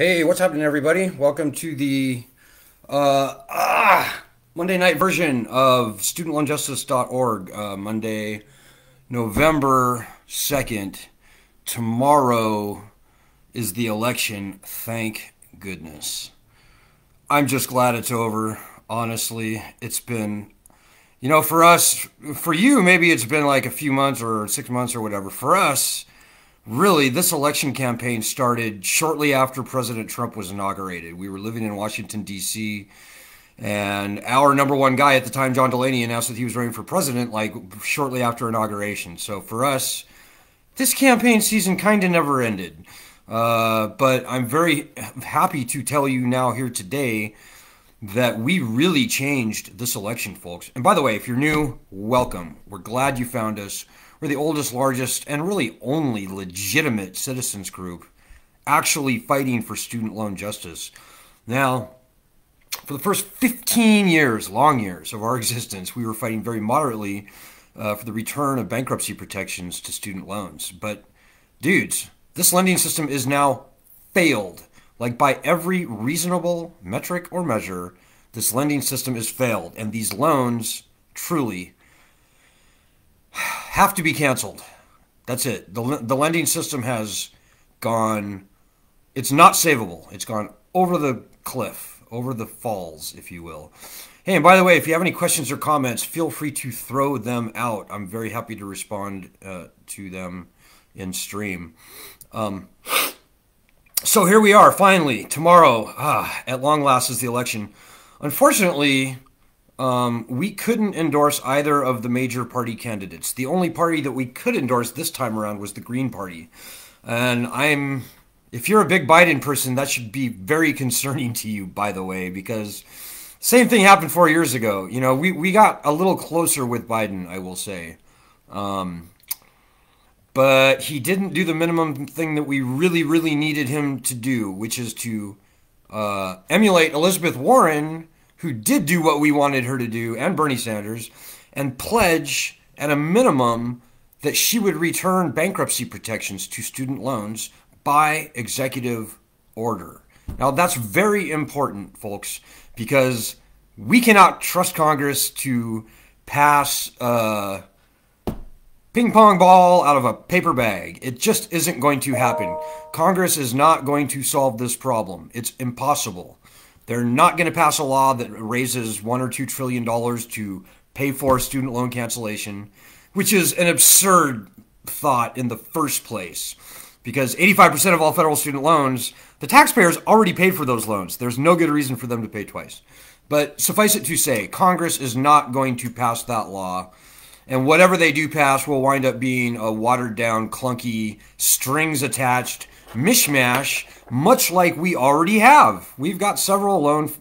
Hey, what's happening, everybody? Welcome to the Monday night version of studentloanjustice.org. Monday, November 2nd. Tomorrow is the election. Thank goodness. I'm just glad it's over. Honestly, it's been, for us, for you, maybe it's been like a few months or 6 months or whatever. For us, really, this election campaign started shortly after President Trump was inaugurated. We were living in Washington, D.C., and our number one guy at the time, John Delaney, announced that he was running for president like shortly after inauguration. So for us, this campaign season kind of never ended. But I'm very happy to tell you now here today that we really changed this election, folks. And by the way, if you're new, welcome. We're glad you found us. We're the oldest, largest, and really only legitimate citizens group actually fighting for student loan justice. Now, for the first 15 years, long years of our existence, we were fighting very moderately for the return of bankruptcy protections to student loans. But, dudes, this lending system is now failed. Like, by every reasonable metric or measure, this lending system is failed. And these loans truly have to be canceled. That's it. The lending system has gone, it's not savable. It's gone over the cliff, over the falls, if you will. Hey, and by the way, if you have any questions or comments, feel free to throw them out. I'm very happy to respond to them in stream. So here we are, finally, tomorrow, at long last is the election. Unfortunately, we couldn't endorse either of the major party candidates. The only party that we could endorse this time around was the Green Party. And if you're a big Biden person, that should be very concerning to you, by the way, because same thing happened 4 years ago. You know, we got a little closer with Biden, I will say. But he didn't do the minimum thing that we really, really needed him to do, which is to emulate Elizabeth Warren, who did do what we wanted her to do, and Bernie Sanders, and pledge at a minimum that she would return bankruptcy protections to student loans by executive order. Now, that's very important, folks, because we cannot trust Congress to pass ping pong ball out of a paper bag. It just isn't going to happen. Congress is not going to solve this problem. It's impossible. They're not going to pass a law that raises $1 or $2 trillion to pay for student loan cancellation, which is an absurd thought in the first place, because 85% of all federal student loans, the taxpayers already paid for those loans. There's no good reason for them to pay twice. But suffice it to say, Congress is not going to pass that law. And whatever they do pass will wind up being a watered-down, clunky, strings-attached mishmash, much like we already have. We've got several loan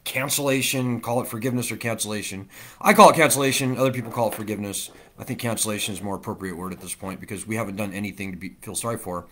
cancellation, call it forgiveness or cancellation. I call it cancellation. Other people call it forgiveness. I think cancellation is a more appropriate word at this point because we haven't done anything to feel sorry for.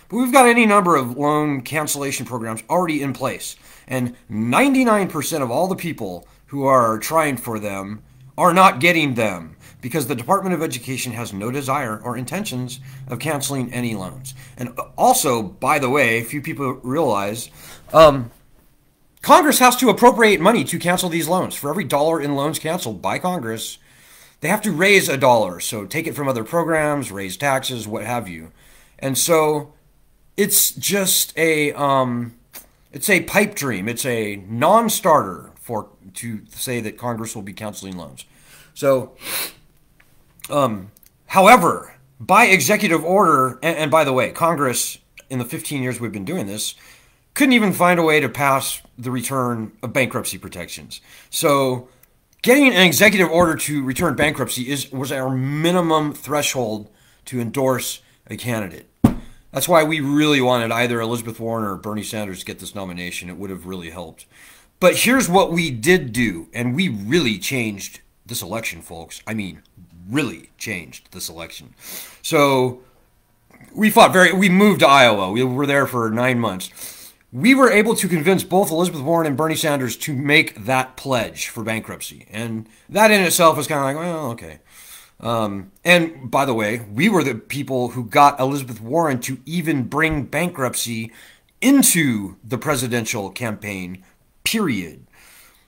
But we've got any number of loan cancellation programs already in place. And 99% of all the people who are trying for them are not getting them, because the Department of Education has no desire or intentions of canceling any loans. And also, by the way, few people realize, Congress has to appropriate money to cancel these loans. For every dollar in loans canceled by Congress, they have to raise a dollar. So take it from other programs, raise taxes, what have you. And so it's just it's a pipe dream. It's a non-starter to say that Congress will be canceling loans. So, however, by executive order, and by the way, Congress, in the 15 years we've been doing this, couldn't even find a way to pass the return of bankruptcy protections. So, getting an executive order to return bankruptcy was our minimum threshold to endorse a candidate. That's why we really wanted either Elizabeth Warren or Bernie Sanders to get this nomination. It would have really helped. But here's what we did do, and we really changed this election, folks. I mean, really changed this election. So we moved to Iowa. We were there for 9 months. We were able to convince both Elizabeth Warren and Bernie Sanders to make that pledge for bankruptcy. And that in itself was kind of like, well, okay. And by the way, we were the people who got Elizabeth Warren to even bring bankruptcy into the presidential campaign, period.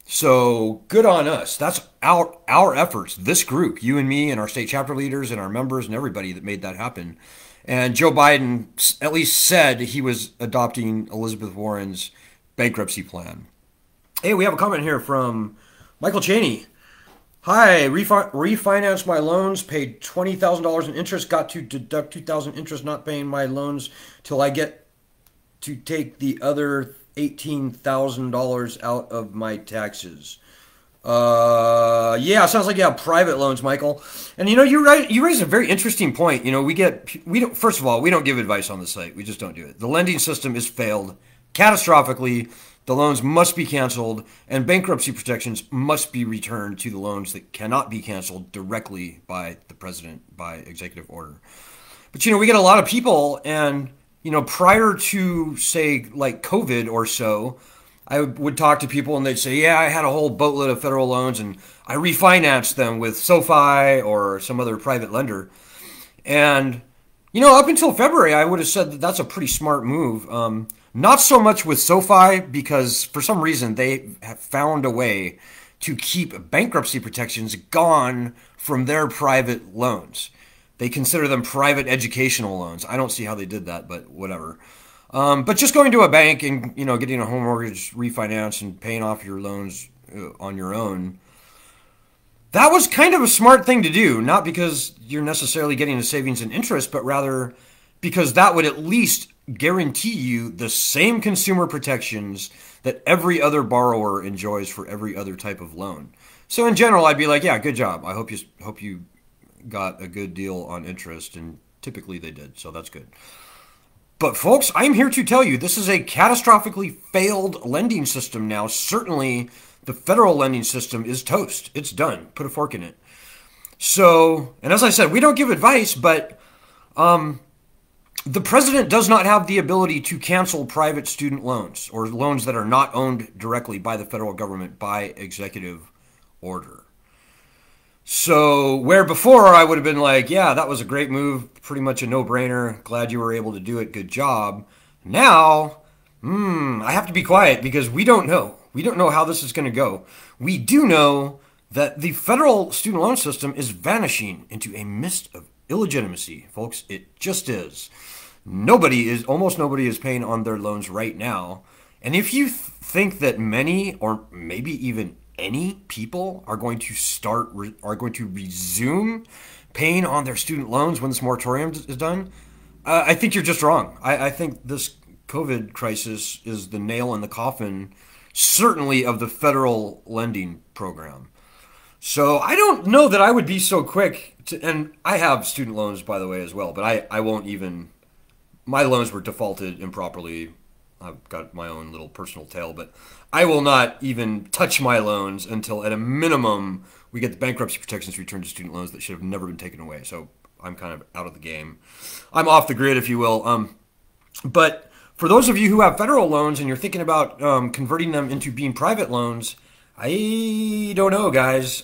So good on us. That's our efforts. This group, you and me and our state chapter leaders and our members and everybody that made that happen. And Joe Biden at least said he was adopting Elizabeth Warren's bankruptcy plan. Hey, we have a comment here from Michael Cheney. Hi, refinanced my loans, paid $20,000 in interest, got to deduct $2,000 interest, not paying my loans till I get to take the other $18,000 out of my taxes. Yeah, sounds like you have private loans, Michael. And you raise a very interesting point. First of all, we don't give advice on the site. We just don't do it. The lending system is failed catastrophically. The loans must be canceled, and bankruptcy protections must be returned to the loans that cannot be canceled directly by the president by executive order. But we get a lot of people, and prior to, say, like COVID or so, I would talk to people and they'd say, yeah, I had a whole boatload of federal loans and I refinanced them with SoFi or some other private lender. And, up until February, I would have said that that's a pretty smart move. Not so much with SoFi, because for some reason they have found a way to keep bankruptcy protections gone from their private loans. They consider them private educational loans. I don't see how they did that, but whatever. But just going to a bank and getting a home mortgage refinance and paying off your loans on your own, that was kind of a smart thing to do. Not because you're necessarily getting a savings in interest, but rather because that would at least guarantee you the same consumer protections that every other borrower enjoys for every other type of loan. So in general, I'd be like, yeah, good job. I hope you got a good deal on interest, and typically they did, so that's good. But folks, I'm here to tell you this is a catastrophically failed lending system now. Certainly the federal lending system is toast. It's done. Put a fork in it. So, and as I said, we don't give advice, but the president does not have the ability to cancel private student loans or loans that are not owned directly by the federal government by executive order. So where before I would have been like, yeah, that was a great move, pretty much a no-brainer, glad you were able to do it, good job. Now, I have to be quiet because we don't know. We don't know how this is going to go. We do know that the federal student loan system is vanishing into a mist of illegitimacy, folks. It just is. Almost nobody is paying on their loans right now. And if you think that many, or maybe even any people are going to resume paying on their student loans when this moratorium is done, I think you're just wrong. I think this COVID crisis is the nail in the coffin, certainly of the federal lending program. So I don't know that I would be so quick to, and I have student loans, by the way, as well, but I won't even, my loans were defaulted improperly. I've got my own little personal tale, but I will not even touch my loans until, at a minimum, we get the bankruptcy protections returned to student loans that should have never been taken away. So I'm kind of out of the game. I'm off the grid, if you will. But for those of you who have federal loans and you're thinking about converting them into being private loans, I don't know, guys.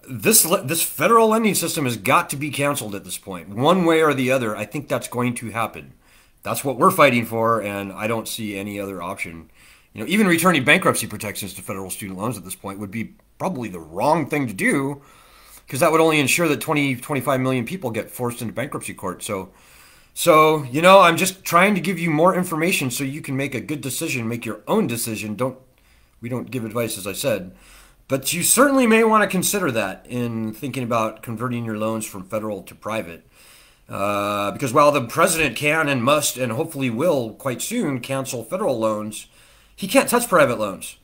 This federal lending system has got to be canceled at this point. One way or the other, I think that's going to happen. That's what we're fighting for, and I don't see any other option. Even returning bankruptcy protections to federal student loans at this point would be probably the wrong thing to do, because that would only ensure that 25 million people get forced into bankruptcy court. So, I'm just trying to give you more information so you can make a good decision, make your own decision. We don't give advice, as I said, but you certainly may want to consider that in thinking about converting your loans from federal to private. Because while the president can and must and hopefully will quite soon cancel federal loans, he can't touch private loans.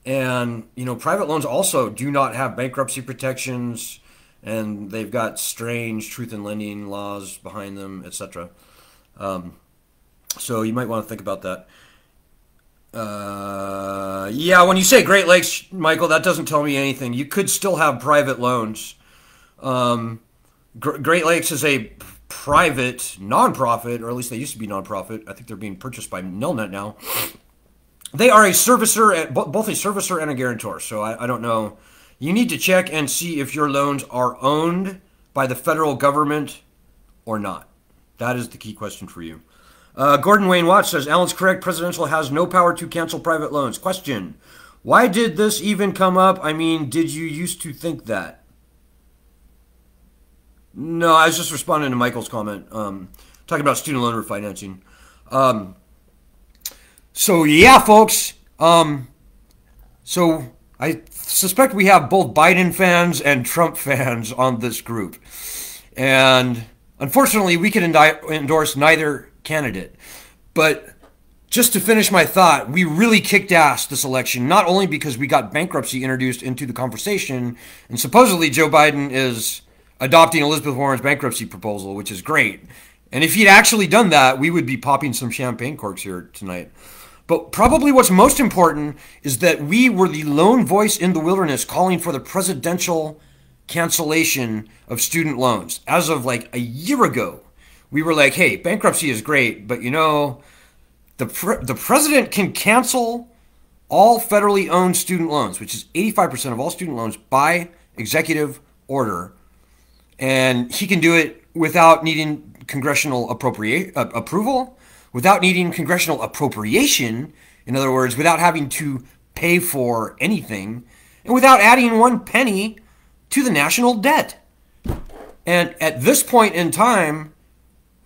And, private loans also do not have bankruptcy protections, and they've got strange truth in lending laws behind them, etc. So you might want to think about that. Yeah, when you say Great Lakes, Michael, that doesn't tell me anything. You could still have private loans. Great Lakes is a private nonprofit, or at least they used to be nonprofit. I think they're being purchased by Nelnet now. They are a servicer, both a servicer and a guarantor. So I don't know. You need to check and see if your loans are owned by the federal government or not. That is the key question for you. Gordon Wayne Watts says, Alan's correct. Presidential has no power to cancel private loans. Question. Why did this even come up? I mean, did you used to think that? No, I was just responding to Michael's comment, talking about student loan refinancing. So yeah, folks. So I suspect we have both Biden fans and Trump fans on this group. And unfortunately, we can endorse neither candidate. But just to finish my thought, we really kicked ass this election, not only because we got bankruptcy introduced into the conversation, and supposedly Joe Biden is adopting Elizabeth Warren's bankruptcy proposal, which is great. And if he'd actually done that, we would be popping some champagne corks here tonight. But probably what's most important is that we were the lone voice in the wilderness calling for the presidential cancellation of student loans. As of like a year ago, we were like, hey, bankruptcy is great, but you know, the president can cancel all federally owned student loans, which is 85% of all student loans, by executive order. And he can do it without needing congressional approval, without needing congressional appropriation, in other words, without having to pay for anything, and without adding one penny to the national debt. And at this point in time,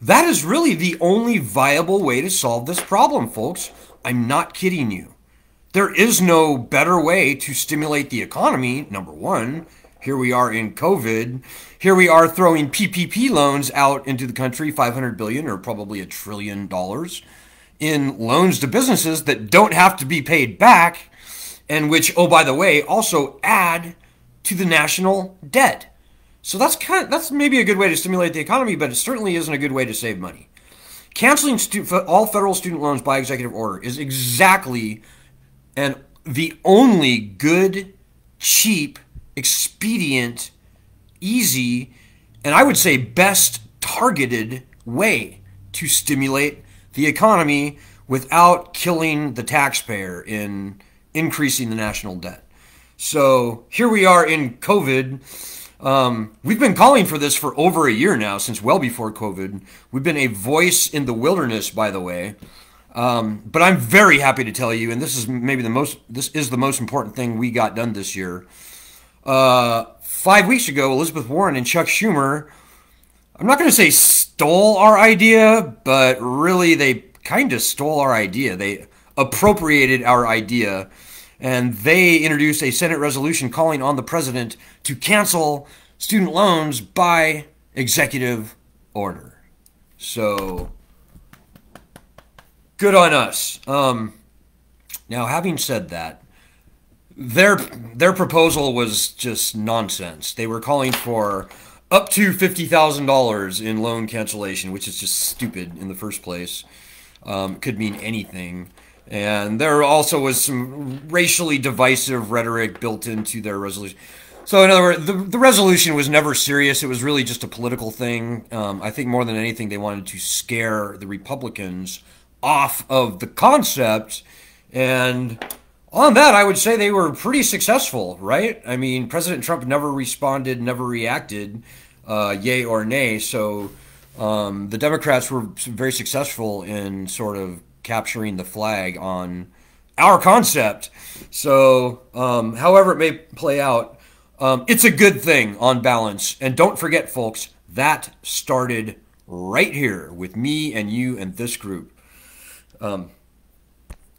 that is really the only viable way to solve this problem, folks. I'm not kidding you. There is no better way to stimulate the economy, number one. Here we are in COVID. Here we are throwing PPP loans out into the country, $500 billion or probably $1 trillion in loans to businesses that don't have to be paid back, and which, oh, by the way, also add to the national debt. So that's maybe a good way to stimulate the economy, but it certainly isn't a good way to save money. Canceling all federal student loans by executive order is exactly and the only good, cheap, expedient, easy, and I would say best targeted way to stimulate the economy without killing the taxpayer in increasing the national debt. So here we are in COVID. We've been calling for this for over a year now, since well before COVID. We've been a voice in the wilderness, by the way. But I'm very happy to tell you, and this is the most important thing we got done this year. 5 weeks ago, Elizabeth Warren and Chuck Schumer, I'm not going to say stole our idea, but really they kind of stole our idea. They appropriated our idea, and they introduced a Senate resolution calling on the president to cancel student loans by executive order. So, good on us. Now, having said that, their proposal was just nonsense. They were calling for up to $50,000 in loan cancellation, which is just stupid in the first place. Could mean anything. And there also was some racially divisive rhetoric built into their resolution. So in other words, the resolution was never serious. It was really just a political thing. I think more than anything, they wanted to scare the Republicans off of the concept. And on that, I would say they were pretty successful, right? I mean, President Trump never responded, never reacted, yay or nay. So the Democrats were very successful in sort of capturing the flag on our concept. So however it may play out, it's a good thing on balance. And don't forget, folks, that started right here with me and you and this group.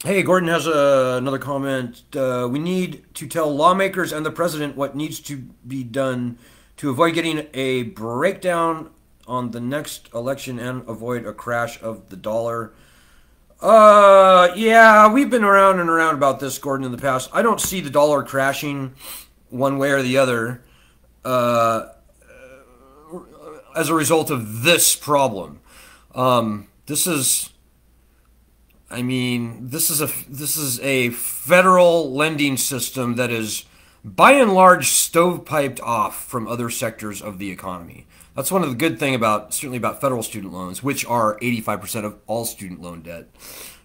Hey, Gordon has another comment. We need to tell lawmakers and the president what needs to be done to avoid getting a breakdown on the next election and avoid a crash of the dollar. Yeah, we've been around and around about this, Gordon, in the past. I don't see the dollar crashing one way or the other as a result of this problem. This is a federal lending system that is by and large stovepiped off from other sectors of the economy. That's one of the good things certainly about federal student loans, which are 85% of all student loan debt.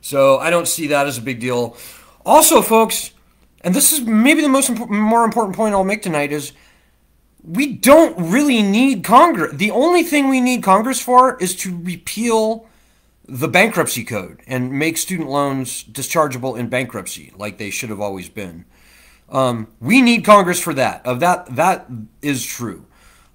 So I don't see that as a big deal. Also, folks, and this is maybe the more important point I'll make tonight, is we don't really need Congress. The only thing we need Congress for is to repeal the bankruptcy code and make student loans dischargeable in bankruptcy like they should have always been. We need Congress for that. That is true.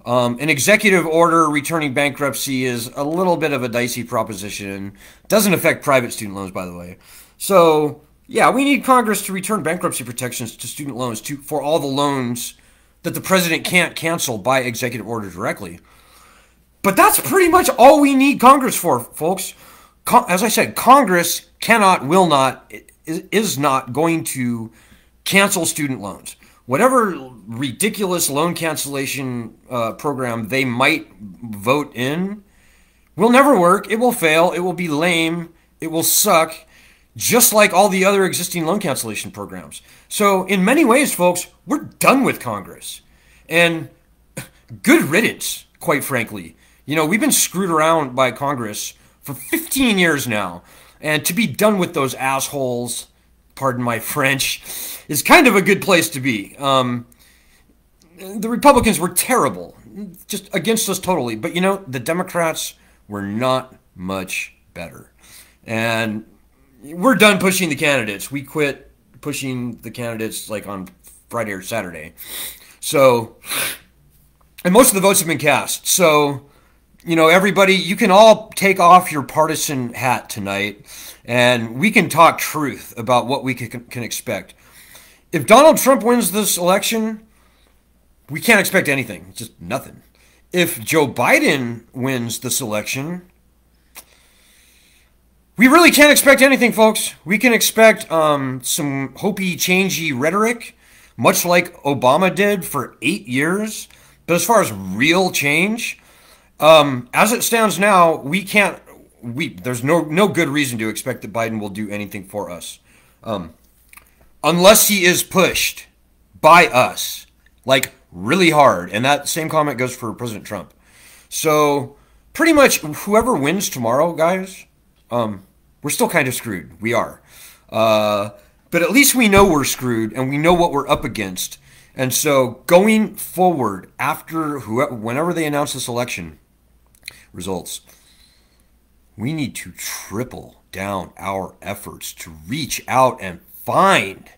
An executive order returning bankruptcy is a little bit of a dicey proposition. Doesn't affect private student loans, by the way. So, yeah, we need Congress to return bankruptcy protections to student loans for all the loans that the president can't cancel by executive order directly. But that's pretty much all we need Congress for, folks. As I said, Congress cannot, will not, is not going to cancel student loans. Whatever ridiculous loan cancellation program they might vote in will never work. It will fail. It will be lame. It will suck, just like all the other existing loan cancellation programs. So in many ways, folks, we're done with Congress. And good riddance, quite frankly. You know, we've been screwed around by Congress for 15 years now. And to be done with those assholes, pardon my French, is kind of a good place to be. The Republicans were terrible, just against us totally. But, you know, the Democrats were not much better. And we're done pushing the candidates. We quit pushing the candidates like on Friday or Saturday. So, and most of the votes have been cast. So, you know, everybody, you can all take off your partisan hat tonight, and we can talk truth about what we can expect. If Donald Trump wins this election, we can't expect anything, just nothing. If Joe Biden wins this election, we really can't expect anything, folks. We can expect some hopey, changey rhetoric, much like Obama did for 8 years. But as far as real change, as it stands now, there's no good reason to expect that Biden will do anything for us. Unless he is pushed by us, like really hard. And that same comment goes for President Trump. So pretty much whoever wins tomorrow, guys, we're still kind of screwed. We are. But at least we know we're screwed and we know what we're up against. And so going forward after whenever they announce this election results, we need to triple down our efforts to reach out and find,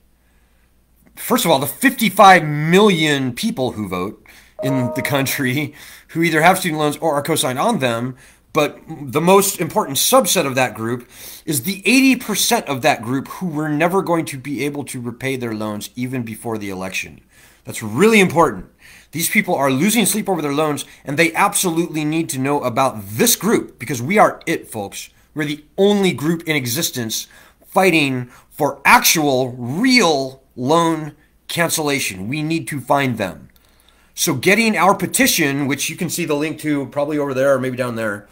first of all, the 55 million people who vote in the country who either have student loans or are co-signed on them. But the most important subset of that group is the 80% of that group who were never going to be able to repay their loans even before the election. That's really important. These people are losing sleep over their loans, and they absolutely need to know about this group because we are it, folks. We're the only group in existence fighting for actual, real loan cancellation. We need to find them. So getting our petition, which you can see the link to probably over there or maybe down there,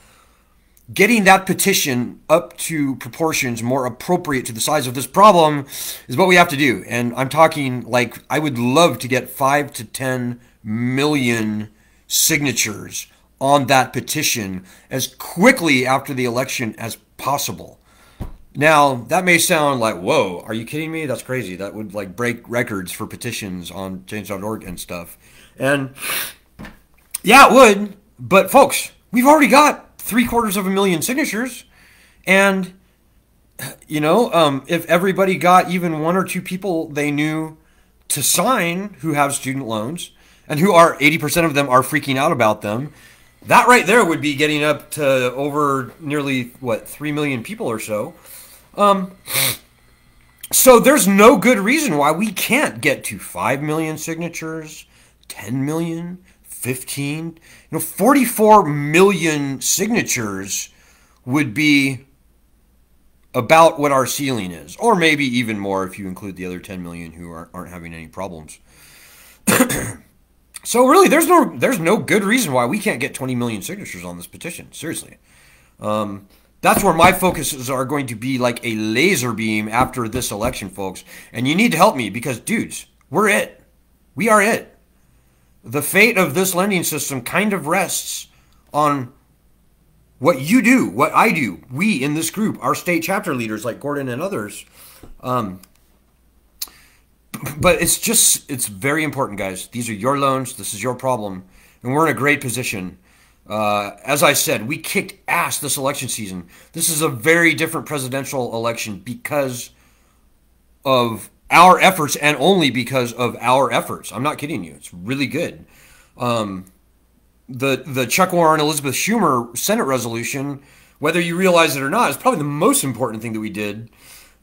getting that petition up to proportions more appropriate to the size of this problem is what we have to do. And I'm talking like I would love to get 5 to 10 million signatures on that petition as quickly after the election as possible. Now, that may sound like, whoa, are you kidding me? That's crazy. That would like break records for petitions on change.org and stuff. And yeah, it would. But folks, we've already got 750,000 signatures. And, you know, if everybody got even 1 or 2 people they knew to sign who have student loans and who are 80% of them are freaking out about them, that right there would be getting up to over nearly, 3 million people or so. So there's no good reason why we can't get to 5 million signatures, 10 million, 15, 44 million signatures would be about what our ceiling is, or maybe even more if you include the other 10 million who aren't having any problems. So really, there's no good reason why we can't get 20 million signatures on this petition. Seriously. That's where my focuses are going to be like a laser beam after this election, folks. And you need to help me because, dudes, we're it. We are it. The fate of this lending system kind of rests on what you do, what I do, we in this group, our state chapter leaders like Gordon and others. But it's very important, guys. These are your loans. This is your problem. And we're in a great position. As I said, we kicked ass this election season. This is a very different presidential election because of our efforts and only because of our efforts. I'm not kidding you. It's really good. The Chuck Warren, Elizabeth Schumer Senate resolution, whether you realize it or not, is probably the most important thing that we did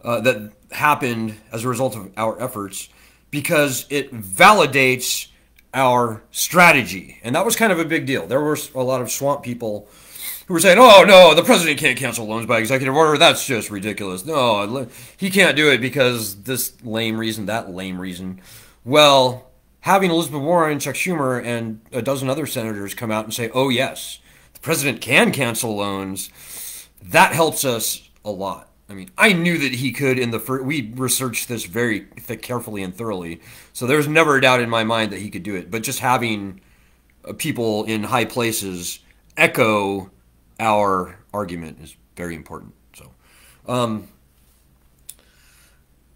that happened as a result of our efforts because it validates our strategy. And that was kind of a big deal. There were a lot of swamp people who were saying, oh, no, the president can't cancel loans by executive order. That's just ridiculous. No, he can't do it because this lame reason, that lame reason. Well, having Elizabeth Warren, Chuck Schumer, and a dozen other senators come out and say, oh, yes, the president can cancel loans, that helps us a lot. I mean, I knew that he could in the first. We researched this very carefully and thoroughly, so there's never a doubt in my mind that he could do it. But just having people in high places echo our argument is very important.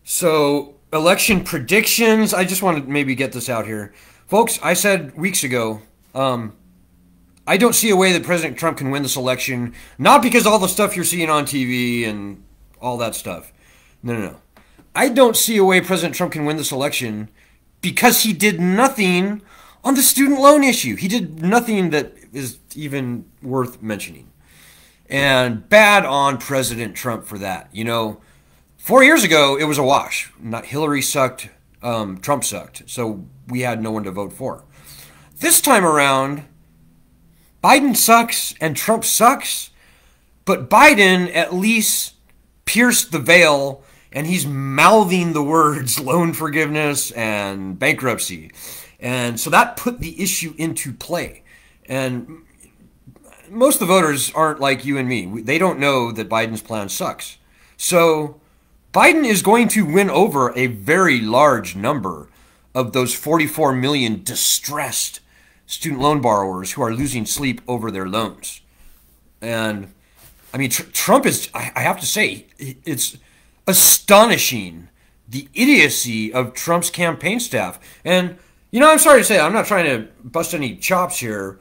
So election predictions. I just want to maybe get this out here, folks. I said weeks ago. I don't see a way that President Trump can win this election, not because all the stuff you're seeing on TV and all that stuff. No. I don't see a way President Trump can win this election because he did nothing on the student loan issue. He did nothing that is even worth mentioning. And bad on President Trump for that. 4 years ago, it was a wash. Not Hillary sucked, Trump sucked. So we had no one to vote for. This time around, Biden sucks and Trump sucks, but Biden at least pierced the veil and he's mouthing the words loan forgiveness and bankruptcy. And so that put the issue into play. And most of the voters aren't like you and me. They don't know that Biden's plan sucks. So Biden is going to win over a very large number of those 44 million distressed student loan borrowers who are losing sleep over their loans. And I mean, Trump is, I have to say, it's astonishing the idiocy of Trump's campaign staff. And, I'm sorry to say, I'm not trying to bust any chops here,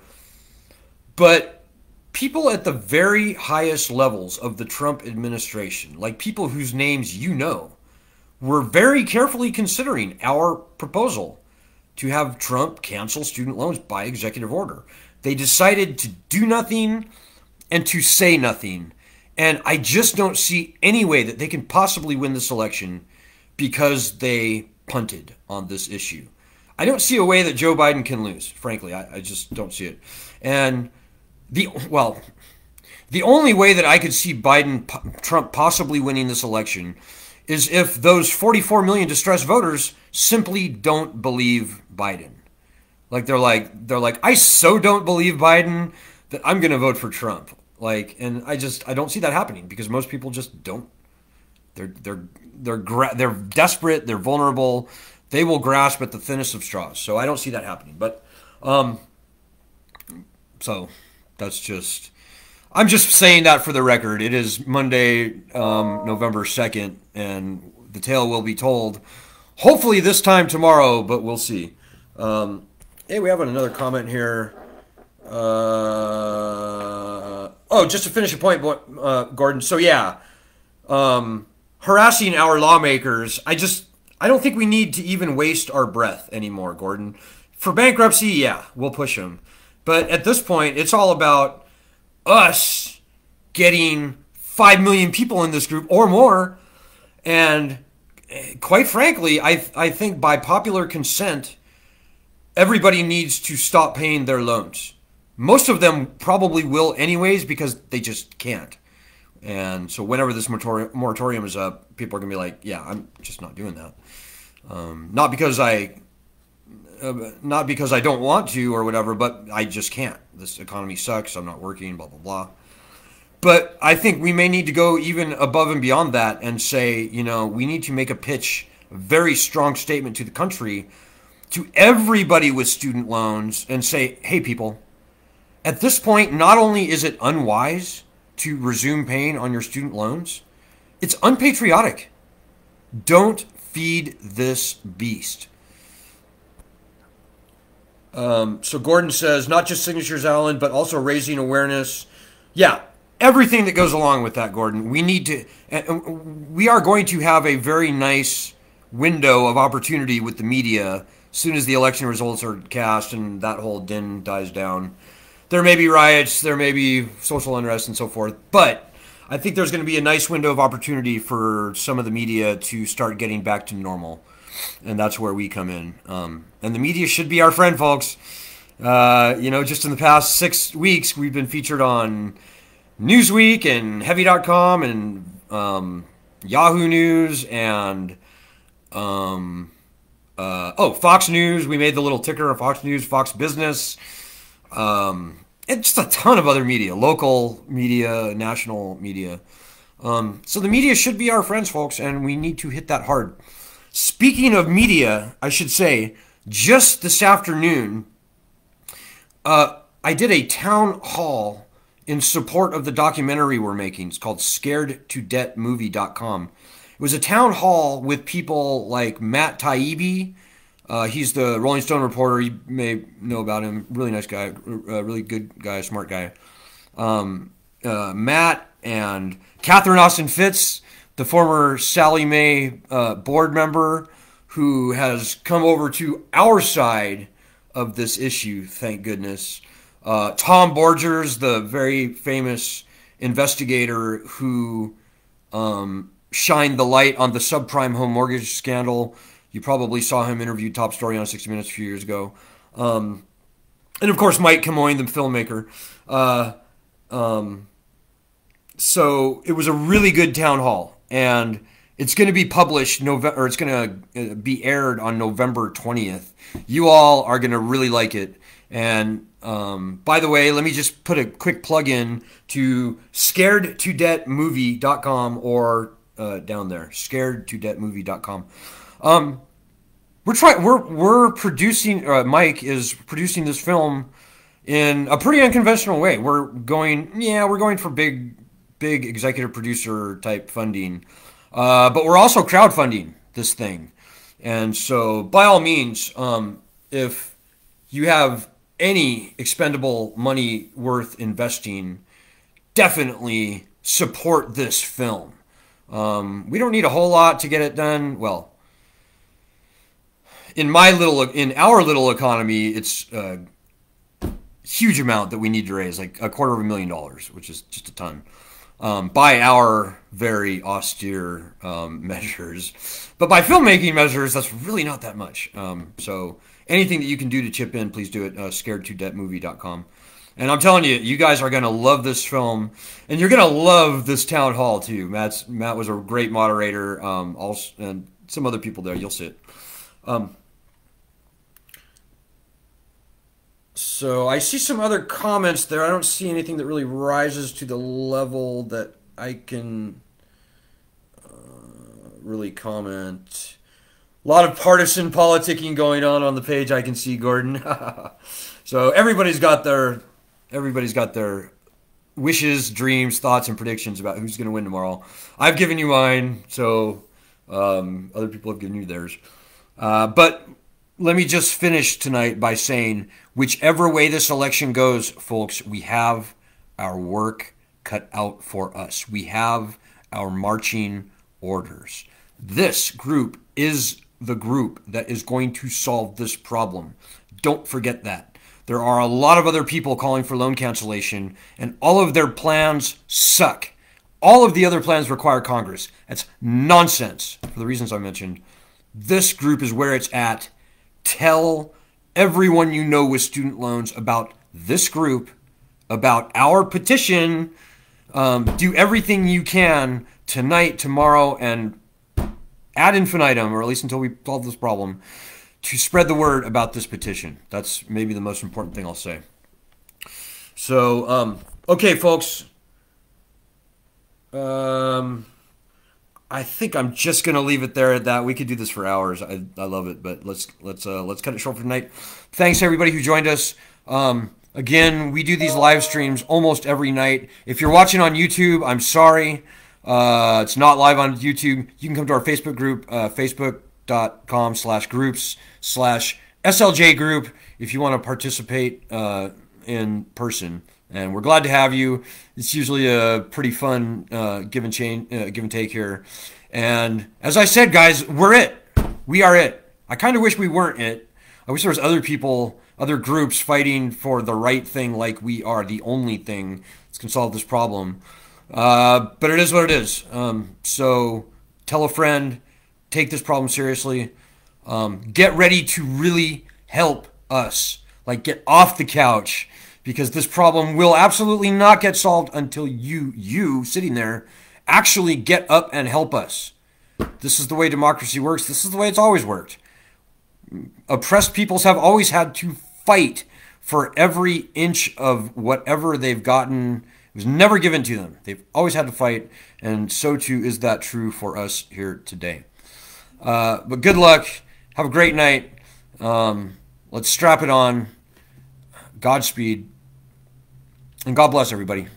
but people at the very highest levels of the Trump administration, like people whose names were very carefully considering our proposal to have Trump cancel student loans by executive order. They decided to do nothing and to say nothing. And I just don't see any way that they can possibly win this election because they punted on this issue. I don't see a way that Joe Biden can lose, frankly. I just don't see it. And the only way that I could see Trump possibly winning this election is if those 44 million distressed voters simply don't believe Biden. They're like, I so don't believe Biden that I'm going to vote for Trump. And I don't see that happening because most people just don't. They're desperate. They're vulnerable. They will grasp at the thinnest of straws. So I don't see that happening. But so that's just. I'm just saying that for the record. It is Monday, November 2nd, and the tale will be told. Hopefully this time tomorrow, but we'll see. Hey, we have another comment here. Just to finish a point, Gordon. So yeah, harassing our lawmakers. I don't think we need to even waste our breath anymore, Gordon. For bankruptcy, yeah, we'll push them. But at this point, it's all about us getting 5 million people in this group or more. And quite frankly, I think by popular consent, everybody needs to stop paying their loans. Most of them probably will anyways because they just can't. And so whenever this moratorium is up, people are going to be like, yeah, I'm just not doing that. Not because I don't want to or whatever, but I just can't. This economy sucks. I'm not working, blah, blah, blah. But I think we may need to go even above and beyond that and say, we need to make a pitch, a very strong statement to the country, to everybody with student loans and say, hey, people, at this point, not only is it unwise to resume paying on your student loans, it's unpatriotic. Don't feed this beast. So Gordon says, not just signatures, Alan, but also raising awareness. Yeah, everything that goes along with that, Gordon. We are going to have a very nice window of opportunity with the media as soon as the election results are cast and that whole din dies down. There may be riots, there may be social unrest and so forth, but I think there's going to be a nice window of opportunity for some of the media to start getting back to normal. And that's where we come in. And the media should be our friend, folks. Just in the past 6 weeks, we've been featured on Newsweek and Heavy.com and Yahoo News and Fox News. We made the little ticker of Fox News, Fox Business, and just a ton of other media, local media, national media. So the media should be our friends, folks, and we need to hit that hard. Speaking of media, I should say, just this afternoon, I did a town hall in support of the documentary we're making. It's called scaredtodebtmovie.com. It was a town hall with people like Matt Taibbi. He's the Rolling Stone reporter. You may know about him. Really nice guy, really good guy, smart guy. Matt and Catherine Austin Fitz, the former Sallie Mae board member who has come over to our side of this issue, thank goodness. Tom Borgers, the very famous investigator who shined the light on the subprime home mortgage scandal. You probably saw him interviewed Top Story on 60 Minutes a few years ago. And of course, Mike Camoin, the filmmaker. So it was a really good town hall. And it's going to be published it's going to be aired on November 20th. You all are going to really like it. And by the way, let me just put a quick plug in to scaredtodebtmovie.com or down there, scaredtodebtmovie.com. We're producing. Mike is producing this film in a pretty unconventional way. We're going for big executive producer type funding, but we're also crowdfunding this thing. And so, by all means, if you have any expendable money worth investing, definitely support this film. We don't need a whole lot to get it done. Well, in our little economy, it's a huge amount that we need to raise, like $250,000, which is just a ton. By our very austere measures. But by filmmaking measures, that's really not that much. So anything that you can do to chip in, please do it. Scaredtodebtmovie.com. And I'm telling you, you guys are going to love this film. And you're going to love this town hall, too. Matt was a great moderator. Also, and some other people there. You'll see it. So I see some other comments there. I don't see anything that really rises to the level that I can really comment. A lot of partisan politicking going on the page, I can see, Gordon. So everybody's got their wishes, dreams, thoughts, and predictions about who's going to win tomorrow. I've given you mine, so other people have given you theirs. But let me just finish tonight by saying, whichever way this election goes, folks, we have our work cut out for us. We have our marching orders. This group is the group that is going to solve this problem. Don't forget that. There are a lot of other people calling for loan cancellation, and all of their plans suck. All of the other plans require Congress. That's nonsense for the reasons I mentioned. This group is where it's at. Tell everyone you know with student loans about this group, about our petition. Do everything you can tonight, tomorrow, and ad infinitum, or at least until we solve this problem, to spread the word about this petition. That's maybe the most important thing I'll say. So, okay, folks. I think I'm just gonna leave it there at that. We could do this for hours. I love it, but let's cut it short for tonight. Thanks everybody who joined us. Again, we do these live streams almost every night. If you're watching on YouTube, I'm sorry. It's not live on YouTube. You can come to our Facebook group, facebook.com/groups/ SLJ group if you want to participate in person. And we're glad to have you. It's usually a pretty fun give and take here. And as I said, guys, we're it. We are it. I kind of wish we weren't it. I wish there was other people, other groups fighting for the right thing like we are, the only thing that can solve this problem. But it is what it is. So tell a friend, take this problem seriously. Get ready to really help us. Like, get off the couch, because this problem will absolutely not get solved until you sitting there actually get up and help us. This is the way democracy works. This is the way it's always worked. Oppressed peoples have always had to fight for every inch of whatever they've gotten. It was never given to them. They've always had to fight, and so too is that true for us here today. But good luck. Have a great night. Let's strap it on. Godspeed. And God bless everybody.